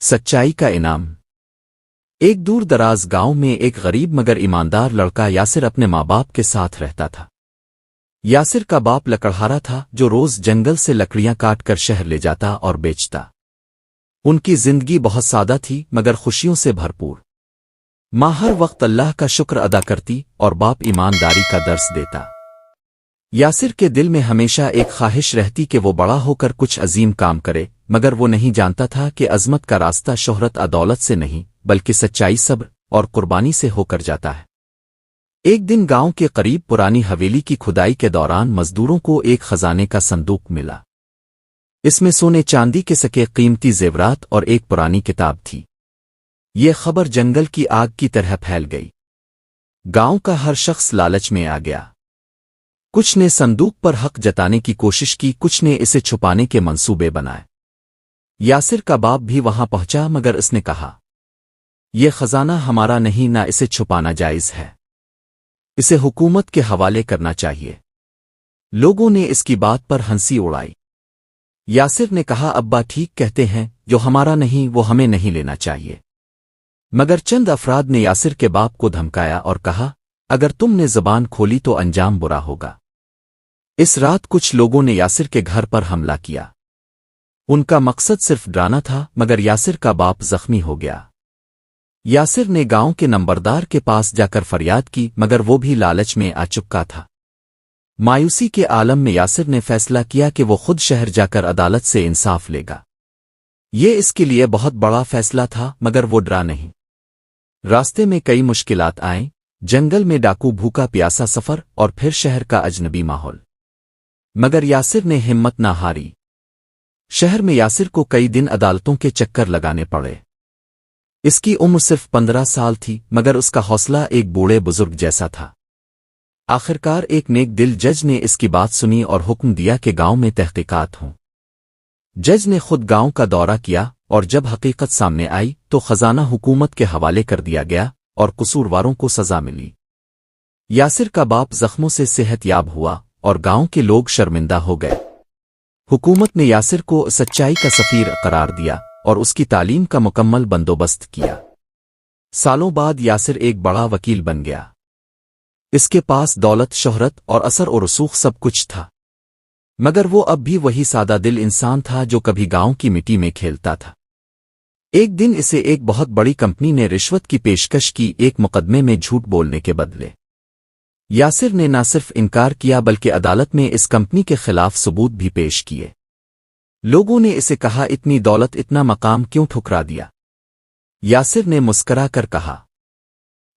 سچائی کا انعام۔ ایک دور دراز گاؤں میں ایک غریب مگر ایماندار لڑکا یاسر اپنے ماں باپ کے ساتھ رہتا تھا۔ یاسر کا باپ لکڑہارا تھا جو روز جنگل سے لکڑیاں کاٹ کر شہر لے جاتا اور بیچتا۔ ان کی زندگی بہت سادہ تھی مگر خوشیوں سے بھرپور۔ ماں ہر وقت اللہ کا شکر ادا کرتی اور باپ ایمانداری کا درس دیتا۔ یاسر کے دل میں ہمیشہ ایک خواہش رہتی کہ وہ بڑا ہو کر کچھ عظیم کام کرے، مگر وہ نہیں جانتا تھا کہ عظمت کا راستہ شہرت دولت سے نہیں بلکہ سچائی، صبر اور قربانی سے ہو کر جاتا ہے۔ ایک دن گاؤں کے قریب پرانی حویلی کی کھدائی کے دوران مزدوروں کو ایک خزانے کا صندوق ملا۔ اس میں سونے چاندی کے سکے، قیمتی زیورات اور ایک پرانی کتاب تھی۔ یہ خبر جنگل کی آگ کی طرح پھیل گئی۔ گاؤں کا ہر شخص لالچ میں آ گیا۔ کچھ نے صندوق پر حق جتانے کی کوشش کی، کچھ نے اسے چھپانے کے منصوبے بنائے۔ یاسر کا باپ بھی وہاں پہنچا مگر اس نے کہا، یہ خزانہ ہمارا نہیں، نہ اسے چھپانا جائز ہے، اسے حکومت کے حوالے کرنا چاہیے۔ لوگوں نے اس کی بات پر ہنسی اڑائی۔ یاسر نے کہا، ابا ٹھیک کہتے ہیں، جو ہمارا نہیں وہ ہمیں نہیں لینا چاہیے۔ مگر چند افراد نے یاسر کے باپ کو دھمکایا اور کہا، اگر تم نے زبان کھولی تو انجام برا ہوگا۔ اس رات کچھ لوگوں نے یاسر کے گھر پر حملہ کیا۔ ان کا مقصد صرف ڈرانا تھا مگر یاسر کا باپ زخمی ہو گیا۔ یاسر نے گاؤں کے نمبردار کے پاس جا کر فریاد کی مگر وہ بھی لالچ میں آ چکا تھا۔ مایوسی کے عالم میں یاسر نے فیصلہ کیا کہ وہ خود شہر جا کر عدالت سے انصاف لے گا۔ یہ اس کے لیے بہت بڑا فیصلہ تھا مگر وہ ڈرا نہیں۔ راستے میں کئی مشکلات آئیں، جنگل میں ڈاکو، بھوکا پیاسا سفر اور پھر شہر کا اجنبی ماحول، مگر یاسر نے ہمت نہ ہاری۔ شہر میں یاسر کو کئی دن عدالتوں کے چکر لگانے پڑے۔ اس کی عمر صرف 15 سال تھی مگر اس کا حوصلہ ایک بوڑھے بزرگ جیسا تھا۔ آخرکار ایک نیک دل جج نے اس کی بات سنی اور حکم دیا کہ گاؤں میں تحقیقات ہوں۔ جج نے خود گاؤں کا دورہ کیا اور جب حقیقت سامنے آئی تو خزانہ حکومت کے حوالے کر دیا گیا اور قصورواروں کو سزا ملی۔ یاسر کا باپ زخموں سے صحت یاب ہوا اور گاؤں کے لوگ شرمندہ ہو گئے۔ حکومت نے یاسر کو سچائی کا سفیر قرار دیا اور اس کی تعلیم کا مکمل بندوبست کیا۔ سالوں بعد یاسر ایک بڑا وکیل بن گیا۔ اس کے پاس دولت، شہرت اور اثر و رسوخ سب کچھ تھا، مگر وہ اب بھی وہی سادہ دل انسان تھا جو کبھی گاؤں کی مٹی میں کھیلتا تھا۔ ایک دن اسے ایک بہت بڑی کمپنی نے رشوت کی پیشکش کی، ایک مقدمے میں جھوٹ بولنے کے بدلے۔ یاسر نے نہ صرف انکار کیا بلکہ عدالت میں اس کمپنی کے خلاف ثبوت بھی پیش کیے۔ لوگوں نے اسے کہا، اتنی دولت، اتنا مقام کیوں ٹھکرا دیا؟ یاسر نے مسکرا کر کہا،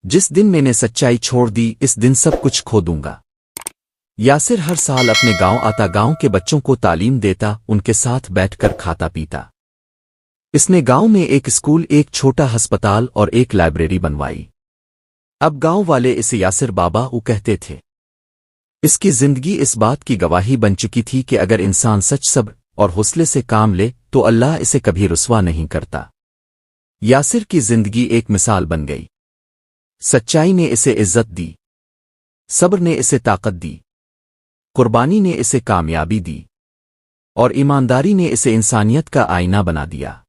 جس دن میں نے سچائی چھوڑ دی اس دن سب کچھ کھو دوں گا۔ یاسر ہر سال اپنے گاؤں آتا، گاؤں کے بچوں کو تعلیم دیتا، ان کے ساتھ بیٹھ کر کھاتا پیتا۔ اس نے گاؤں میں ایک اسکول، ایک چھوٹا ہسپتال اور ایک لائبریری بنوائی۔ اب گاؤں والے اسے یاسر بابا کہتے تھے۔ اس کی زندگی اس بات کی گواہی بن چکی تھی کہ اگر انسان سچ، صبر اور حوصلے سے کام لے تو اللہ اسے کبھی رسوا نہیں کرتا۔ یاسر کی زندگی ایک مثال بن گئی۔ سچائی نے اسے عزت دی، صبر نے اسے طاقت دی، قربانی نے اسے کامیابی دی، اور ایمانداری نے اسے انسانیت کا آئینہ بنا دیا۔